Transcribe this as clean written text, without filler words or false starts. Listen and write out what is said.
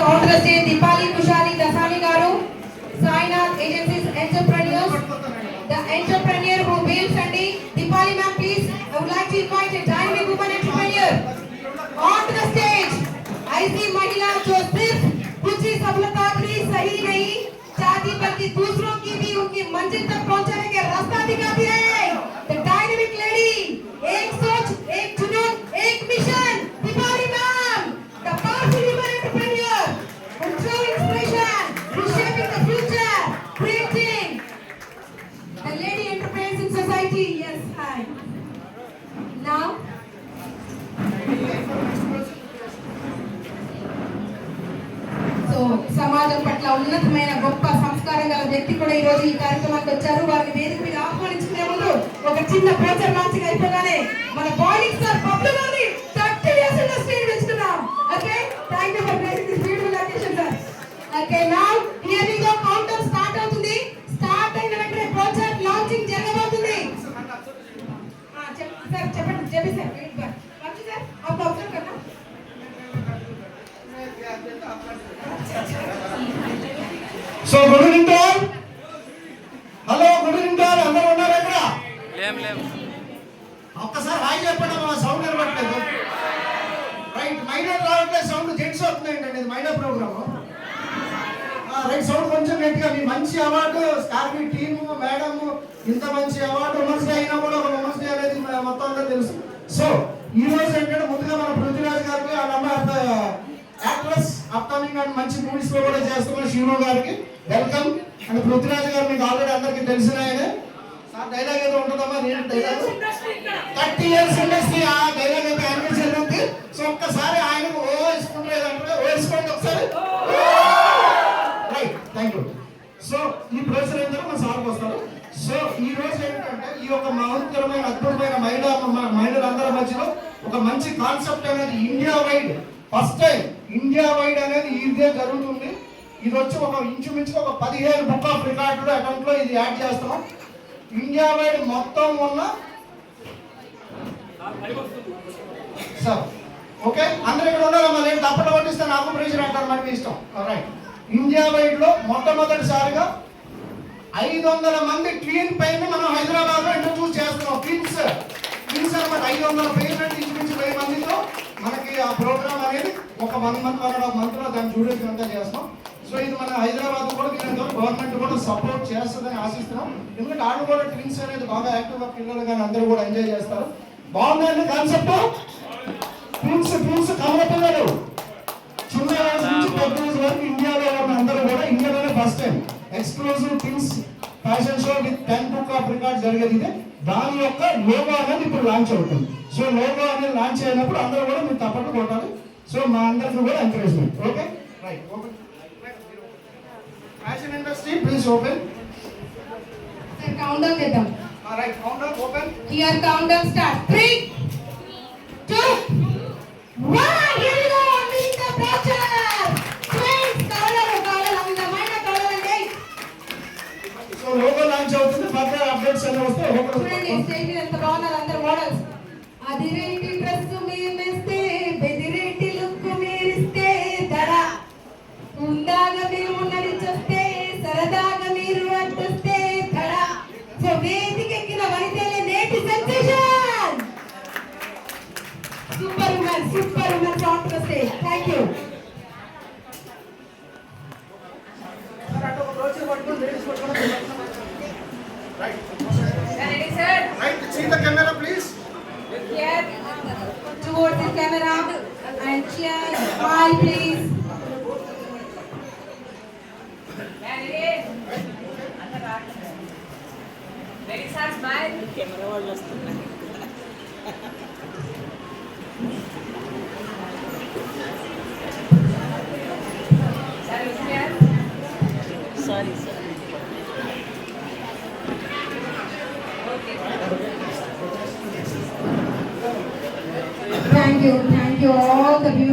Congress Dipali Kushali Dasani Garu, Sainath Agencies Entrepreneurs, the entrepreneur who will Sunday. Dipali ma'am, please. I would like to invite a dynamic woman entrepreneur onto the stage. ऐसी महिला जो सिर्फ कुछ ही सफलता के लिए सही नहीं चाहती बल्कि दूसरों की भी उनकी मंजिल तक पहुंचाने का रास्ता दिखाती है. The dynamic lady, एक सोच, एक जुनून, एक mission. Deepali ma'am, the powerful woman entrepreneur, a true inspiration, reshaping the future, creating the lady entrepreneurs in society. Yes, hi. Now. సమాజం పట్ల ఉన్నతమైన గొప్ప సంస్కారం గల వ్యక్తి కూడా ఈ రోజు ఈ కార్యక్రమానికి వచ్చారు. వారిని వేదిక మీద ఆహ్వానించుకునే ముందు ఒక చిన్న ప్రోచర్ లాంచ్ అయిపోగానే మన బాయిలింగ్ స్టార్ పబ్లు గారిని 30 years ఇండస్ట్రీ వెళ్తున్నాం. Okay, thank you for blessing this beautiful occasion sir. Okay, now here we go, counter start అవుతుంది. స్టార్ట్ అయిన వెంటనే ప్రోచర్ లాంచింగ్ జరగబోతుంది. సార్ చెప్పండి జేబీ సార్, వెయిట్ బాయ్ వచ్చి సార్ आप ऑब्जर्व करना. So good evening to all. Hello, good evening to all. అందరూ ఉన్నారా ఇక్కడ? లేం ఒక్కసారి హాయ్ చెప్పండి. మా సౌండ్ వినపట్లేదు. రైట్, మైనర్ రావట్లేదు సౌండ్. జెంట్స్ వస్తున్నాయండి, ఇది మైనర్ ప్రోగ్రామ్. రైట్, సౌండ్ కొంచెం గట్టిగా. మీ మంచి అవార్డు స్కార్పీ టీము మేడం, ఇంత మంచి అవార్డు ఉమెన్స్ డే అయినా కూడా ఒక ఉమెన్స్ డే అనేది మొత్తం అంతా తెలుసు. సో ఈ రోజు ఏంటంటే ముందుగా మన పృథ్వీరాజ్ గారికి వాళ్ళ యాక్ట్రెస్ అప్కమింగ్ అండ్ మంచి మూవీస్ లో కూడా చేస్తున్న శివరావు గారికి వెల్కమ్. అండ్ పృథ్వీరాజ్ గారు మీకు ఆల్రెడీ అందరికి తెలిసిన ఆయనే. డైలాగ్ ఏదో ఉంటుందమ్మా, నేను డైలాగ్ 30 years ఇండస్ట్రీ, ఆ డైలాగ్ అయితే ఆయన చెల్లింది. సో ఒక్కసారి ఆయన ఓ వేసుకుంటారు అంటే ఓ వేసుకోండి ఒకసారి. Right, thank you. సో ఈ ప్రొఫెసర్ ఏంటంటే మన సార్కి వస్తారు. సో ఈ రోజు ఏంటంటే ఈ యొక్క మహోత్తరమైన అద్భుతమైన మహిళలందరి మధ్యలో ఒక మంచి కాన్సెప్ట్ అనేది India wide first time India wide అనేది ఇదే జరుగుతుంది. ఇది వచ్చి ఒక ఇంచుమించు ఒక 15 బుక్ ఆఫ్ రికార్డు అకౌంట్ లో ఇది యాడ్ చేస్తాం. ఇండియా వైడ్ మొత్తం ఉన్న సార్ ఓకే, అందరూ ఇక్కడ ఉండాలమ్మా. నేను తప్పట పట్టిస్తే నాకు ప్రెషర్ అంటారు, మరి మీ ఇష్టం. రైట్, ఇండియా వైడ్ లో మొట్టమొదటిసారిగా 500 మంది ట్వీన్ పైన మనం హైదరాబాద్ లో ఇంట్రడ్యూస్ చేస్తున్నాం. ట్విన్స్ అనమాట. 500 పేర్లు అంటే ఇంచుమించు 1000 మందితో మనకి ఆ ప్రోగ్రామ్ అనేది ఒక 1 month 1.5 month లో దాన్ని డ్యూరేషన్ అంతా చేస్తాం. సో ఇది మన హైదరాబాద్ కూడా దీనితో గవర్నమెంట్ కూడా సపోర్ట్ చేస్తుందని ఆశిస్తున్నాం. ఎందుకంటే ఆడు కూడా ట్విన్స్ అనేది బాగా యాక్టివ్గా పిల్లలు కానీ అందరూ కూడా ఎంజాయ్ చేస్తారు. బాగుందండి కాన్సెప్ట్. ట్విన్స్ కమలపిల్లలు చిన్న వయసు నుంచి పెద్ద వయసు వరకు ఇండియాలో ఉన్న అందరూ కూడా ఇండియాలోనే first time exclusive twins fashion show with 10 book of record జరిగేది ఇదే. దాని యొక్క లోగో అనేది ఇప్పుడు లాంచ్ అవుతుంది. సో లోగో అనేది లాంచ్ అయినప్పుడు అందరూ కూడా మీరు తప్పట్లు కొట్టాలి. సో మా అందరికీ కూడా encouragement. Okay, right, open fashion industry please open. Sir count down చేద్దాం. Right, count down open. Here count down start. 3 2 1 here we go. Meet the brochure friends. కావాలి అందమైన కావాలండి. సో లోగో లాంచ్ అవుతుంది. ఫర్దర్ అప్డేట్స్ అన్ని వస్తే చూడండి stage మీద ఎంత బాగున్నారు అందరూ మోడల్స్. అదిరేటి డ్రెస్ మేమేస్తే బెదిరేటి లుక్ మీరిస్తే దడ ఉందాగా మీరు నడిచొస్తే సరదాగా మీరు అడ్డొస్తే దడ. సో వేదికెక్కిన వనితలే నేటి sensation. Super women on the stage. Thank you. Right, see the camera please. Here towards the camera and cheer. Smile please. Very sad smile. Camera వాళ్ళు వస్తున్నారు. Sorry. Thank you all the beautiful